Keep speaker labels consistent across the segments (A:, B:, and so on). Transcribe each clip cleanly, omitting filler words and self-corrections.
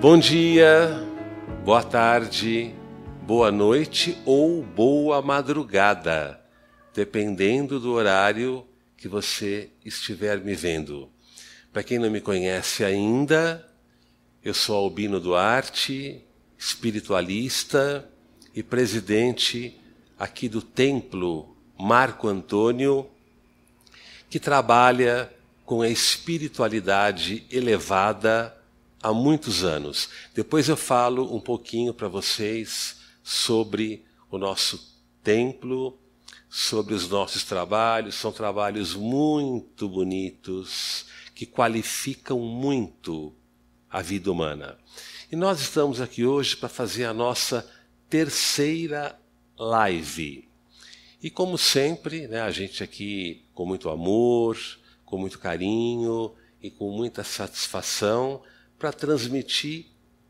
A: Bom dia, boa tarde, boa noite ou boa madrugada, dependendo do horário que você estiver me vendo. Para quem não me conhece ainda, eu sou Albino Duarte, espiritualista e presidente aqui do Templo Marco Antônio, que trabalha com a espiritualidade elevada há muitos anos. Depois eu falo um pouquinho para vocês sobre o nosso templo, sobre os nossos trabalhos. São trabalhos muito bonitos, que qualificam muito a vida humana. E nós estamos aqui hoje para fazer a nossa terceira live. E como sempre, né, a gente aqui com muito amor, com muito carinho e com muita satisfação para transmitir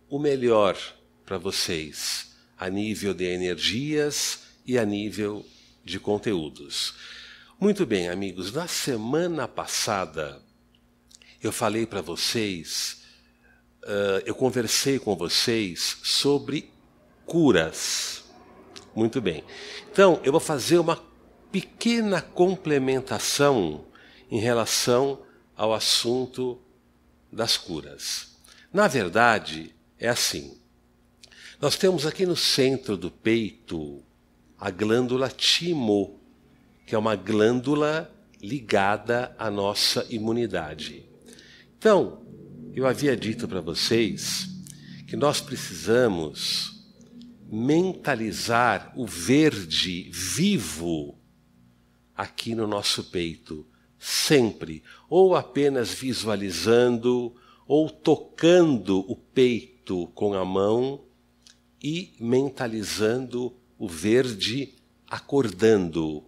A: o melhor para vocês, a nível de energias e a nível de conteúdos. Muito bem, amigos, na semana passada eu falei para vocês, eu conversei com vocês sobre curas. Muito bem. Então, eu vou fazer uma pequena complementação em relação ao assunto das curas. Na verdade, é assim. Nós temos aqui no centro do peito a glândula timo, que é uma glândula ligada à nossa imunidade. Então, eu havia dito para vocês que nós precisamos mentalizar o verde vivo aqui no nosso peito, sempre, ou apenas visualizando, ou tocando o peito com a mão e mentalizando o verde acordando,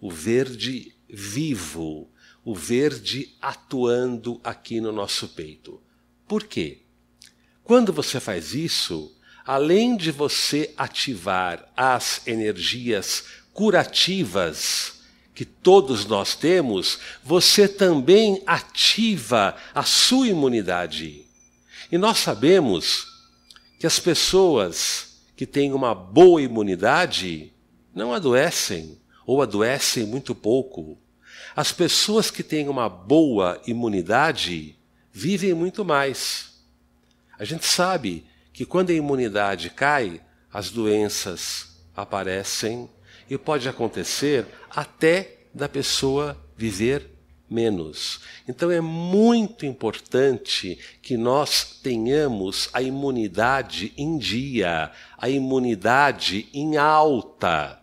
A: o verde vivo, o verde atuando aqui no nosso peito. Por quê? Quando você faz isso, além de você ativar as energias curativas que todos nós temos, você também ativa a sua imunidade. E nós sabemos que as pessoas que têm uma boa imunidade não adoecem, ou adoecem muito pouco. As pessoas que têm uma boa imunidade vivem muito mais. A gente sabe que quando a imunidade cai, as doenças aparecem e pode acontecer até da pessoa viver menos. Então é muito importante que nós tenhamos a imunidade em dia, a imunidade em alta.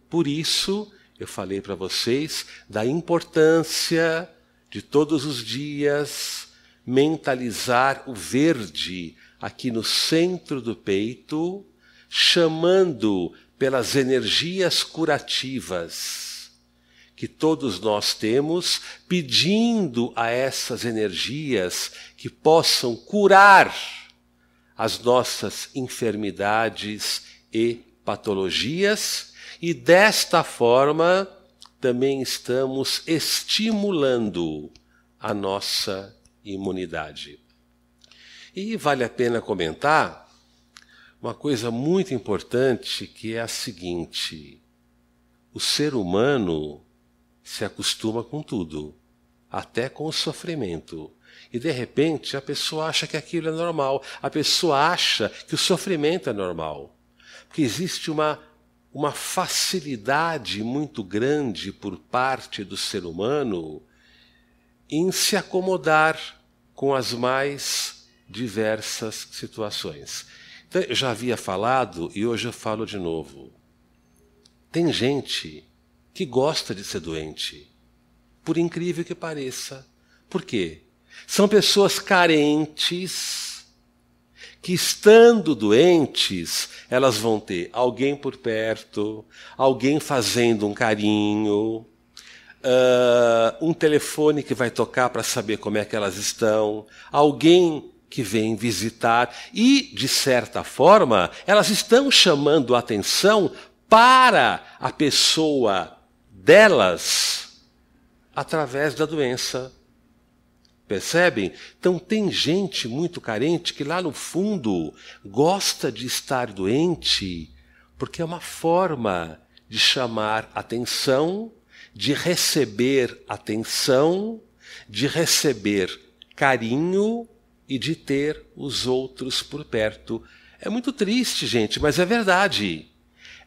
A: Por isso, eu falei para vocês da importância de todos os dias mentalizar o verde aqui no centro do peito, chamando pelas energias curativas que todos nós temos, pedindo a essas energias que possam curar as nossas enfermidades e patologias, e desta forma também estamos estimulando a nossa imunidade. E vale a pena comentar uma coisa muito importante, que é a seguinte: o ser humano se acostuma com tudo, até com o sofrimento. E de repente a pessoa acha que aquilo é normal, a pessoa acha que o sofrimento é normal. Porque existe uma facilidade muito grande por parte do ser humano em se acomodar com as mais diversas situações. Então, eu já havia falado e hoje eu falo de novo. Tem gente que gosta de ser doente, por incrível que pareça. Por quê? São pessoas carentes que, estando doentes, elas vão ter alguém por perto, alguém fazendo um carinho, um telefone que vai tocar para saber como é que elas estão, alguém que vem visitar e, de certa forma, elas estão chamando a atenção para a pessoa delas através da doença. Percebem? Então tem gente muito carente que lá no fundo gosta de estar doente porque é uma forma de chamar atenção, de receber atenção, de receber carinho e de ter os outros por perto. É muito triste, gente, mas é verdade.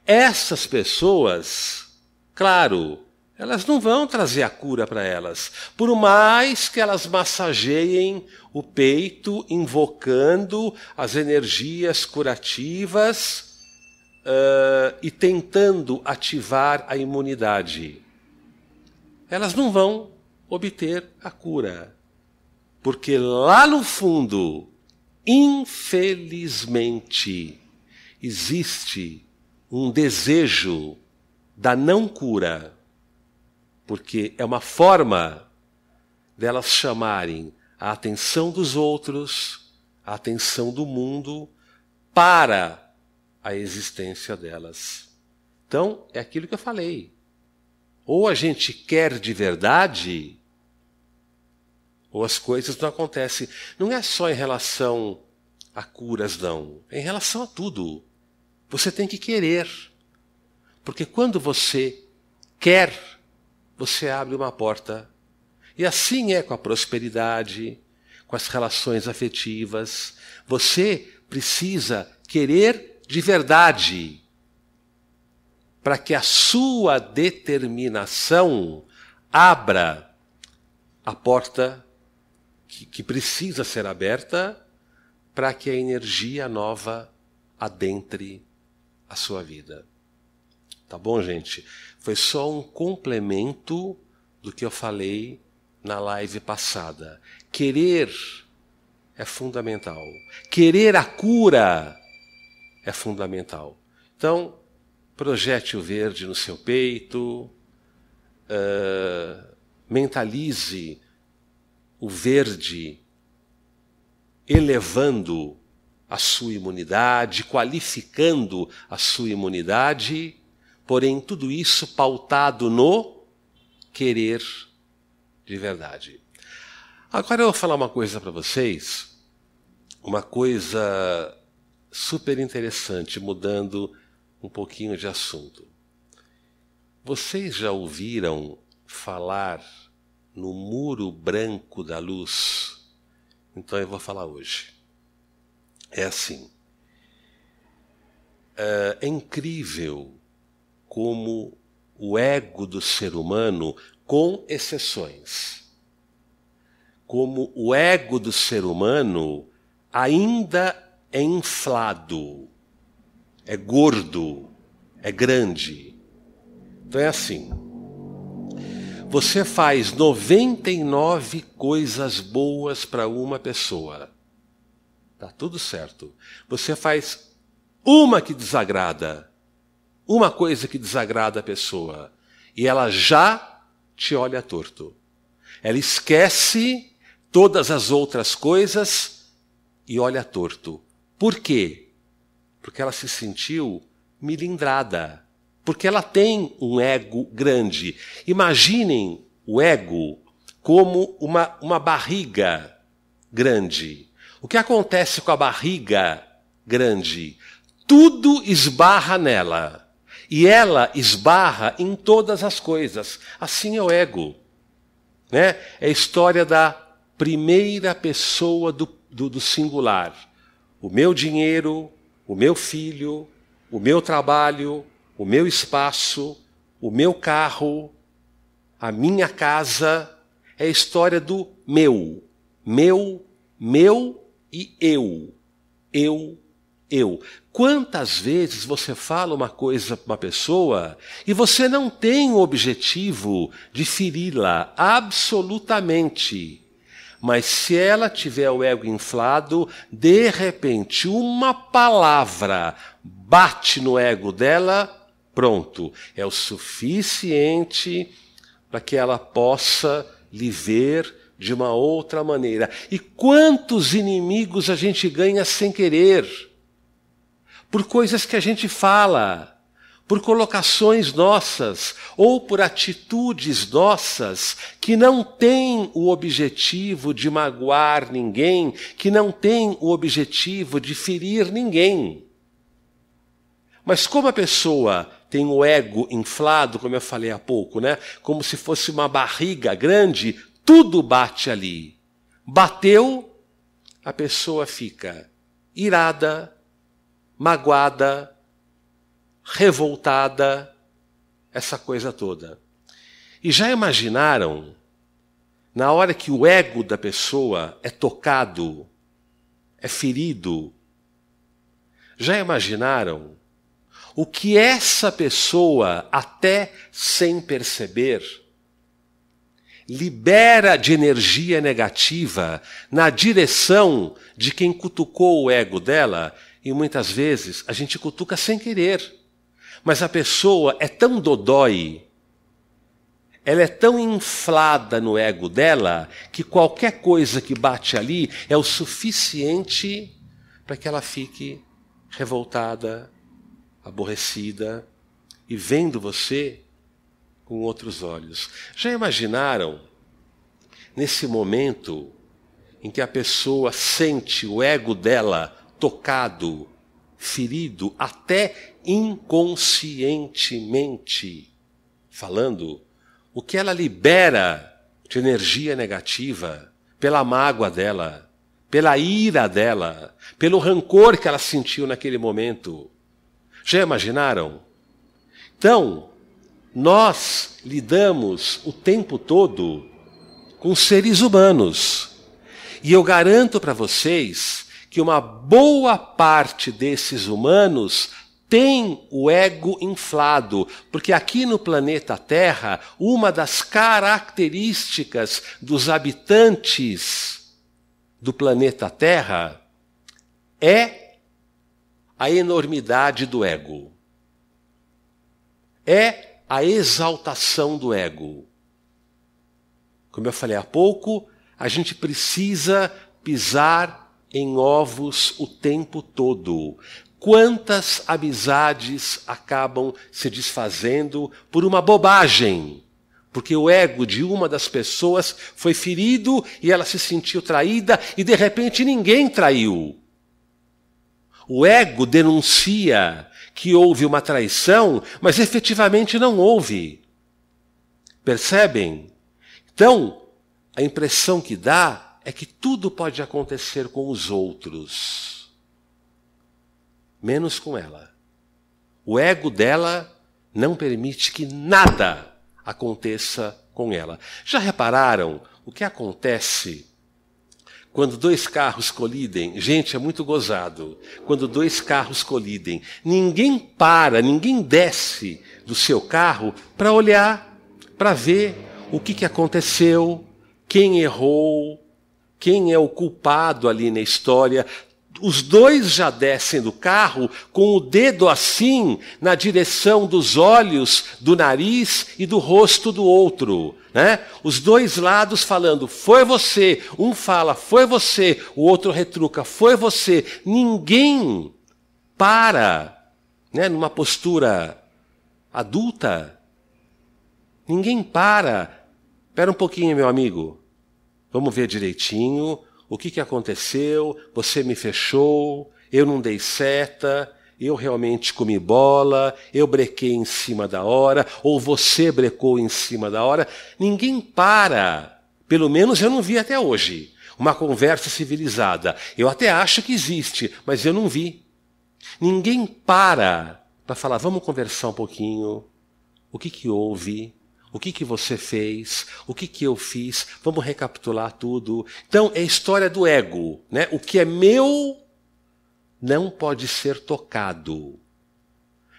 A: Essas pessoas, claro, elas não vão trazer a cura para elas, por mais que elas massageiem o peito, invocando as energias curativas e tentando ativar a imunidade. Elas não vão obter a cura, porque lá no fundo, infelizmente, existe um desejo da não cura, porque é uma forma delas chamarem a atenção dos outros, a atenção do mundo, para a existência delas. Então, é aquilo que eu falei. Ou a gente quer de verdade, ou as coisas não acontecem. Não é só em relação a curas, não. É em relação a tudo. Você tem que querer. Porque quando você quer, você abre uma porta. E assim é com a prosperidade, com as relações afetivas. Você precisa querer de verdade, para que a sua determinação abra a porta que precisa ser aberta para que a energia nova adentre a sua vida. Tá bom, gente? Foi só um complemento do que eu falei na live passada. Querer é fundamental. Querer a cura é fundamental. Então, projete o verde no seu peito, mentalize o verde elevando a sua imunidade, qualificando a sua imunidade, porém tudo isso pautado no querer de verdade. Agora eu vou falar uma coisa para vocês, uma coisa super interessante, mudando um pouquinho de assunto. Vocês já ouviram falar no muro branco da luz? Então eu vou falar hoje. É assim. É incrível como o ego do ser humano, com exceções, como o ego do ser humano ainda é inflado, é gordo, é grande. Então é assim. Você faz 99 coisas boas para uma pessoa. Tá tudo certo. Você faz uma que desagrada, uma coisa que desagrada a pessoa, e ela já te olha torto. Ela esquece todas as outras coisas e olha torto. Por quê? Porque ela se sentiu milindrada. Porque ela tem um ego grande. Imaginem o ego como uma barriga grande. O que acontece com a barriga grande? Tudo esbarra nela. E ela esbarra em todas as coisas. Assim é o ego. Né? É a história da primeira pessoa do singular. O meu dinheiro, o meu filho, o meu trabalho, o meu espaço, o meu carro, a minha casa. É a história do meu. Meu e eu. Eu. Quantas vezes você fala uma coisa para uma pessoa e você não tem o objetivo de feri-la absolutamente. Mas se ela tiver o ego inflado, de repente uma palavra bate no ego dela, pronto. É o suficiente para que ela possa lhe ver de uma outra maneira. E quantos inimigos a gente ganha sem querer? Por coisas que a gente fala, por colocações nossas ou por atitudes nossas que não têm o objetivo de magoar ninguém, que não têm o objetivo de ferir ninguém. Mas como a pessoa tem o ego inflado, como eu falei há pouco, né? Como se fosse uma barriga grande, tudo bate ali. Bateu, a pessoa fica irada, magoada, revoltada, essa coisa toda. E já imaginaram, na hora que o ego da pessoa é tocado, é ferido, já imaginaram o que essa pessoa, até sem perceber, libera de energia negativa na direção de quem cutucou o ego dela? E muitas vezes a gente cutuca sem querer. Mas a pessoa é tão dodói, ela é tão inflada no ego dela, que qualquer coisa que bate ali é o suficiente para que ela fique revoltada, aborrecida e vendo você com outros olhos. Já imaginaram, nesse momento em que a pessoa sente o ego dela tocado, ferido, até inconscientemente falando, o que ela libera de energia negativa pela mágoa dela, pela ira dela, pelo rancor que ela sentiu naquele momento? Já imaginaram? Então, nós lidamos o tempo todo com seres humanos. E eu garanto para vocês que uma boa parte desses humanos tem o ego inflado, porque aqui no planeta Terra, uma das características dos habitantes do planeta Terra é a enormidade do ego. É a exaltação do ego. Como eu falei há pouco, a gente precisa pisar em ovos o tempo todo. Quantas amizades acabam se desfazendo por uma bobagem? Porque o ego de uma das pessoas foi ferido e ela se sentiu traída e de repente ninguém traiu. O ego denuncia que houve uma traição, mas efetivamente não houve. Percebem? Então, a impressão que dá é que tudo pode acontecer com os outros, menos com ela. O ego dela não permite que nada aconteça com ela. Já repararam o que acontece quando dois carros colidem? Gente, é muito gozado. Quando dois carros colidem, ninguém para, ninguém desce do seu carro para olhar, para ver o que aconteceu, quem errou, quem é o culpado ali na história. Os dois já descem do carro com o dedo assim na direção dos olhos, do nariz e do rosto do outro, né? Os dois lados falando, foi você. Um fala, foi você. O outro retruca, foi você. Ninguém para, né, numa postura adulta. Ninguém para. Espera um pouquinho, meu amigo. Vamos ver direitinho o que aconteceu. Você me fechou, eu não dei seta, eu realmente comi bola, eu brequei em cima da hora, ou você brecou em cima da hora. Ninguém para, pelo menos eu não vi até hoje, uma conversa civilizada. Eu até acho que existe, mas eu não vi. Ninguém para falar, vamos conversar um pouquinho, o que houve? O que você fez? O que eu fiz? Vamos recapitular tudo. Então, é a história do ego, né? O que é meu não pode ser tocado.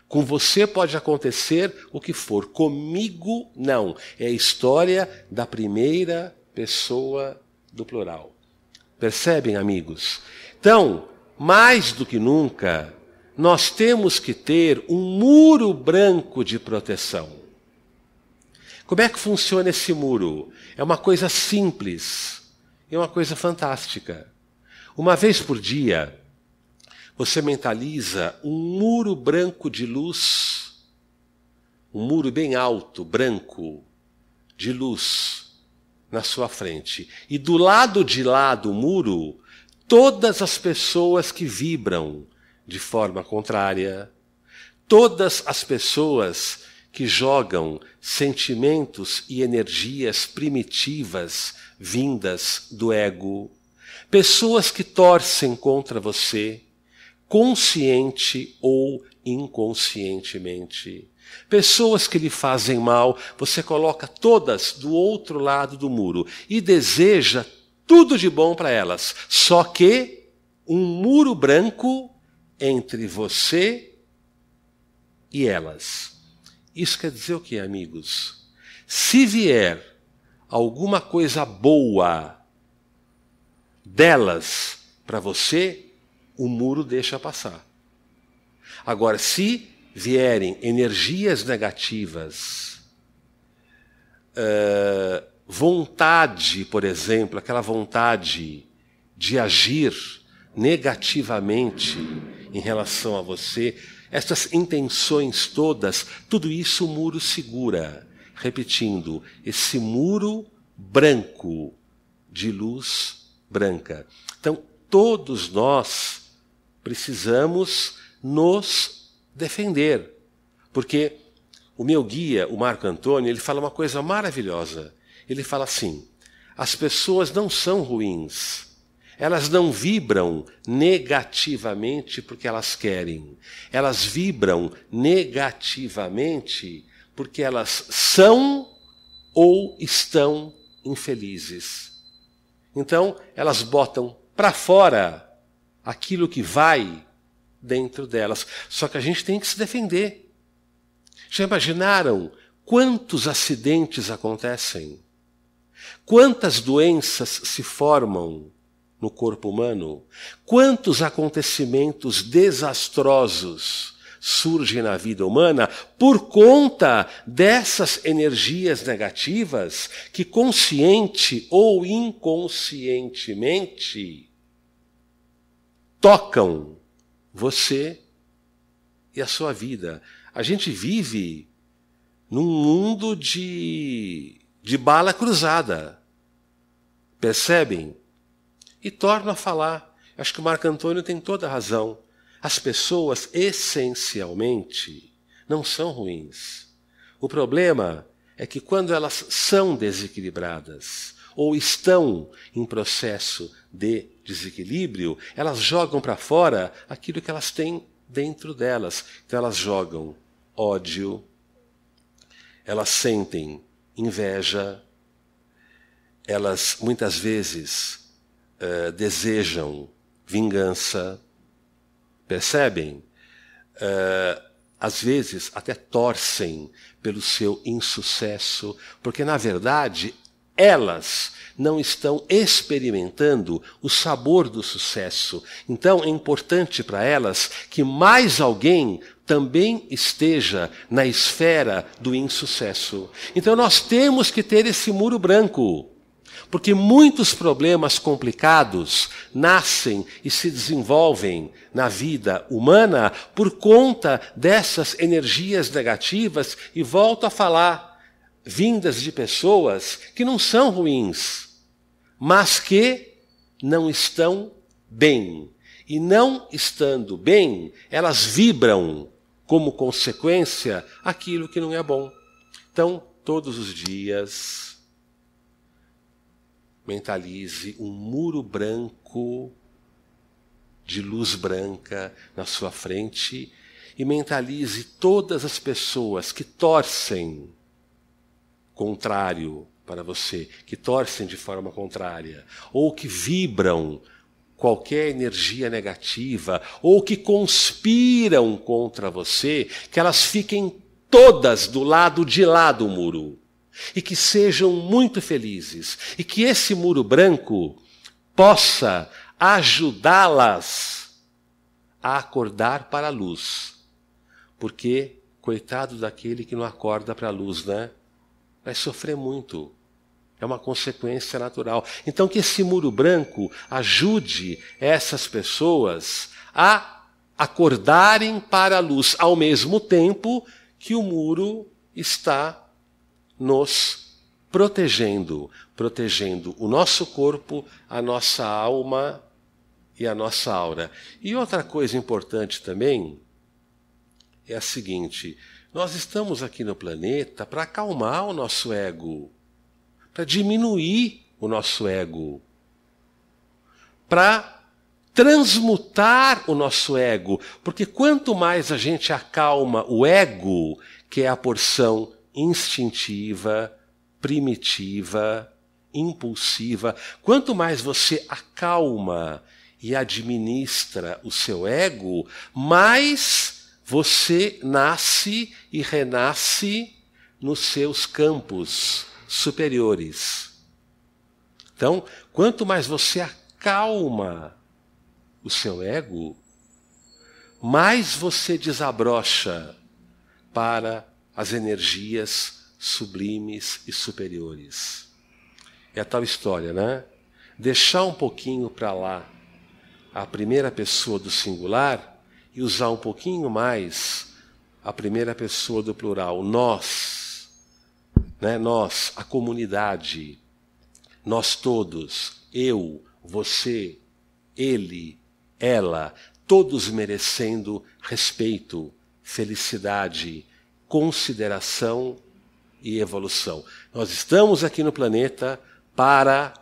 A: Com você pode acontecer o que for. Comigo, não. É a história da primeira pessoa do plural. Percebem, amigos? Então, mais do que nunca, nós temos que ter um muro branco de proteção. Como é que funciona esse muro? É uma coisa simples, é uma coisa fantástica. Uma vez por dia, você mentaliza um muro branco de luz um muro bem alto, branco, de luz na sua frente. E do lado de lá do muro, todas as pessoas que vibram de forma contrária, todas as pessoas que jogam sentimentos e energias primitivas vindas do ego, pessoas que torcem contra você, consciente ou inconscientemente, pessoas que lhe fazem mal, você coloca todas do outro lado do muro e deseja tudo de bom para elas, só que um muro branco entre você e elas. Isso quer dizer o quê, amigos? Se vier alguma coisa boa delas para você, o muro deixa passar. Agora, se vierem energias negativas, vontade, por exemplo, aquela vontade de agir negativamente em relação a você, essas intenções todas, tudo isso o muro segura. Repetindo, esse muro branco, de luz branca. Então, todos nós precisamos nos defender. Porque o meu guia, o Marco Antônio, ele fala uma coisa maravilhosa. Ele fala assim, as pessoas não são ruins. Elas não vibram negativamente porque elas querem. Elas vibram negativamente porque elas são ou estão infelizes. Então, elas botam para fora aquilo que vai dentro delas. Só que a gente tem que se defender. Já imaginaram quantos acidentes acontecem? Quantas doenças se formam no corpo humano? Quantos acontecimentos desastrosos surgem na vida humana por conta dessas energias negativas que, consciente ou inconscientemente, tocam você e a sua vida. A gente vive num mundo de bala cruzada. Percebem? E torno a falar. Acho que o Marco Antônio tem toda a razão. As pessoas, essencialmente, não são ruins. O problema é que quando elas são desequilibradas ou estão em processo de desequilíbrio, elas jogam para fora aquilo que elas têm dentro delas. Então elas jogam ódio, elas sentem inveja, elas muitas vezes desejam vingança, percebem? Às vezes até torcem pelo seu insucesso, porque na verdade elas não estão experimentando o sabor do sucesso. Então é importante para elas que mais alguém também esteja na esfera do insucesso. Então nós temos que ter esse muro branco, porque muitos problemas complicados nascem e se desenvolvem na vida humana por conta dessas energias negativas, e volto a falar, vindas de pessoas que não são ruins, mas que não estão bem. E não estando bem, elas vibram como consequência aquilo que não é bom. Então, todos os dias, mentalize um muro branco de luz branca na sua frente e mentalize todas as pessoas que torcem contrário para você, que torcem de forma contrária, ou que vibram qualquer energia negativa, ou que conspiram contra você, que elas fiquem todas do lado de lá do muro. E que sejam muito felizes. E que esse muro branco possa ajudá-las a acordar para a luz. Porque, coitado daquele que não acorda para a luz, né? Vai sofrer muito. É uma consequência natural. Então, que esse muro branco ajude essas pessoas a acordarem para a luz, ao mesmo tempo que o muro está nos protegendo, protegendo o nosso corpo, a nossa alma e a nossa aura. E outra coisa importante também é a seguinte: nós estamos aqui no planeta para acalmar o nosso ego, para diminuir o nosso ego, para transmutar o nosso ego, porque quanto mais a gente acalma o ego, que é a porção instintiva, primitiva, impulsiva, quanto mais você acalma e administra o seu ego, mais você nasce e renasce nos seus campos superiores. Então, quanto mais você acalma o seu ego, mais você desabrocha para as energias sublimes e superiores. É a tal história, né? Deixar um pouquinho para lá a primeira pessoa do singular e usar um pouquinho mais a primeira pessoa do plural. Nós, né? Nós, a comunidade, nós todos, eu, você, ele, ela, todos merecendo respeito, felicidade, consideração e evolução. Nós estamos aqui no planeta para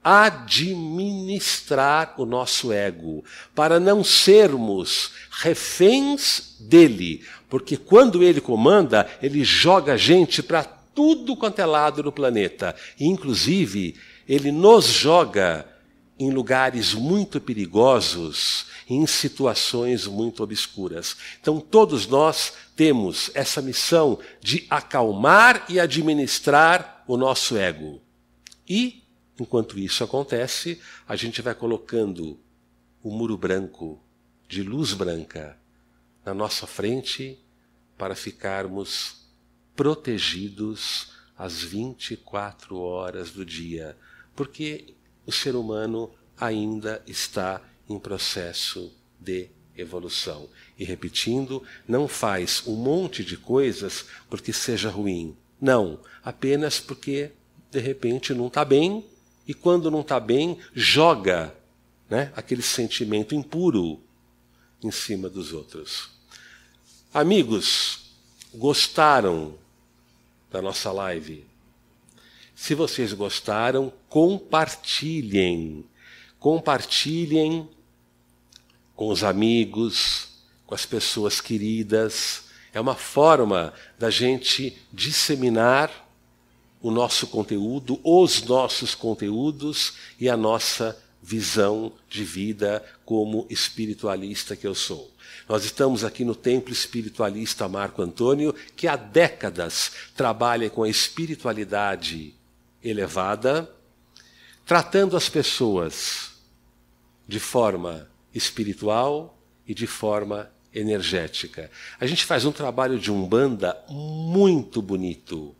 A: administrar o nosso ego, para não sermos reféns dele, porque quando ele comanda, ele joga a gente para tudo quanto é lado no planeta. E, inclusive, ele nos joga em lugares muito perigosos, em situações muito obscuras. Então, todos nós temos essa missão de acalmar e administrar o nosso ego. E, enquanto isso acontece, a gente vai colocando o muro branco, de luz branca, na nossa frente, para ficarmos protegidos às 24 horas do dia, porque o ser humano ainda está em processo de evolução. E repetindo, não faz um monte de coisas porque seja ruim. Não, apenas porque, de repente, não está bem, e quando não está bem, joga, né, aquele sentimento impuro em cima dos outros. Amigos, gostaram da nossa live? Se vocês gostaram, compartilhem. Compartilhem com os amigos, com as pessoas queridas. É uma forma da gente disseminar o nosso conteúdo, os nossos conteúdos e a nossa visão de vida como espiritualista que eu sou. Nós estamos aqui no Templo Espiritualista Marco Antônio, que há décadas trabalha com a espiritualidade elevada, tratando as pessoas de forma espiritual e de forma energética. A gente faz um trabalho de umbanda muito bonito,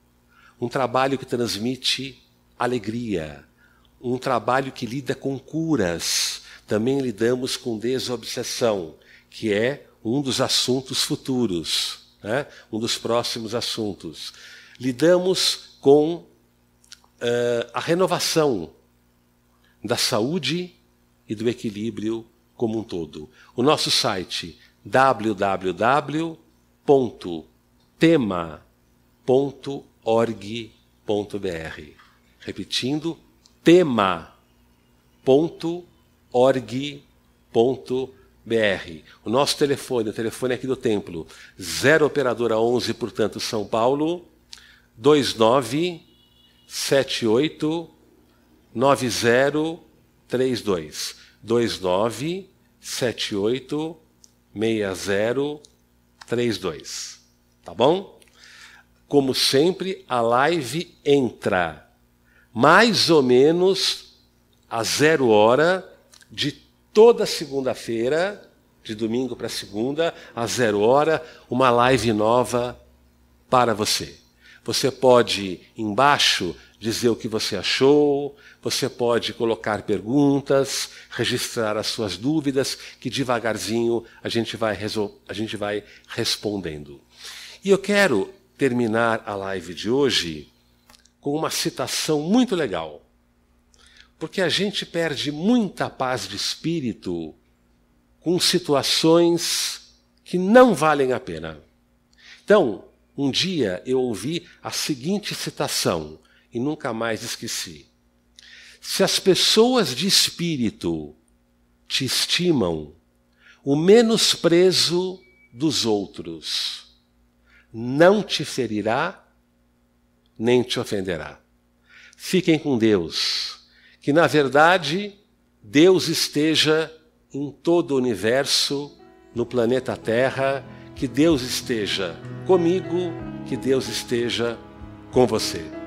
A: um trabalho que transmite alegria, um trabalho que lida com curas. Também lidamos com desobsessão, que é um dos assuntos futuros, né? Um dos próximos assuntos. Lidamos com a renovação da saúde e do equilíbrio como um todo. O nosso site www.tema.org.br. Repetindo, tema.org.br. O nosso telefone, o telefone aqui do templo, 0 operadora 11, portanto, São Paulo, 2978 9032. 2978 6032. Tá bom? Como sempre, a live entra mais ou menos a 0 hora de toda segunda-feira, de domingo para segunda, a 0 hora, uma live nova para você. Você pode, embaixo, dizer o que você achou, você pode colocar perguntas, registrar as suas dúvidas, que devagarzinho a gente vai respondendo. E eu quero terminar a live de hoje com uma citação muito legal. Porque a gente perde muita paz de espírito com situações que não valem a pena. Então, um dia eu ouvi a seguinte citação e nunca mais esqueci. Se as pessoas de espírito te estimam, o menosprezo dos outros não te ferirá nem te ofenderá. Fiquem com Deus, que na verdade Deus esteja em todo o universo, no planeta Terra, que Deus esteja comigo, que Deus esteja com você.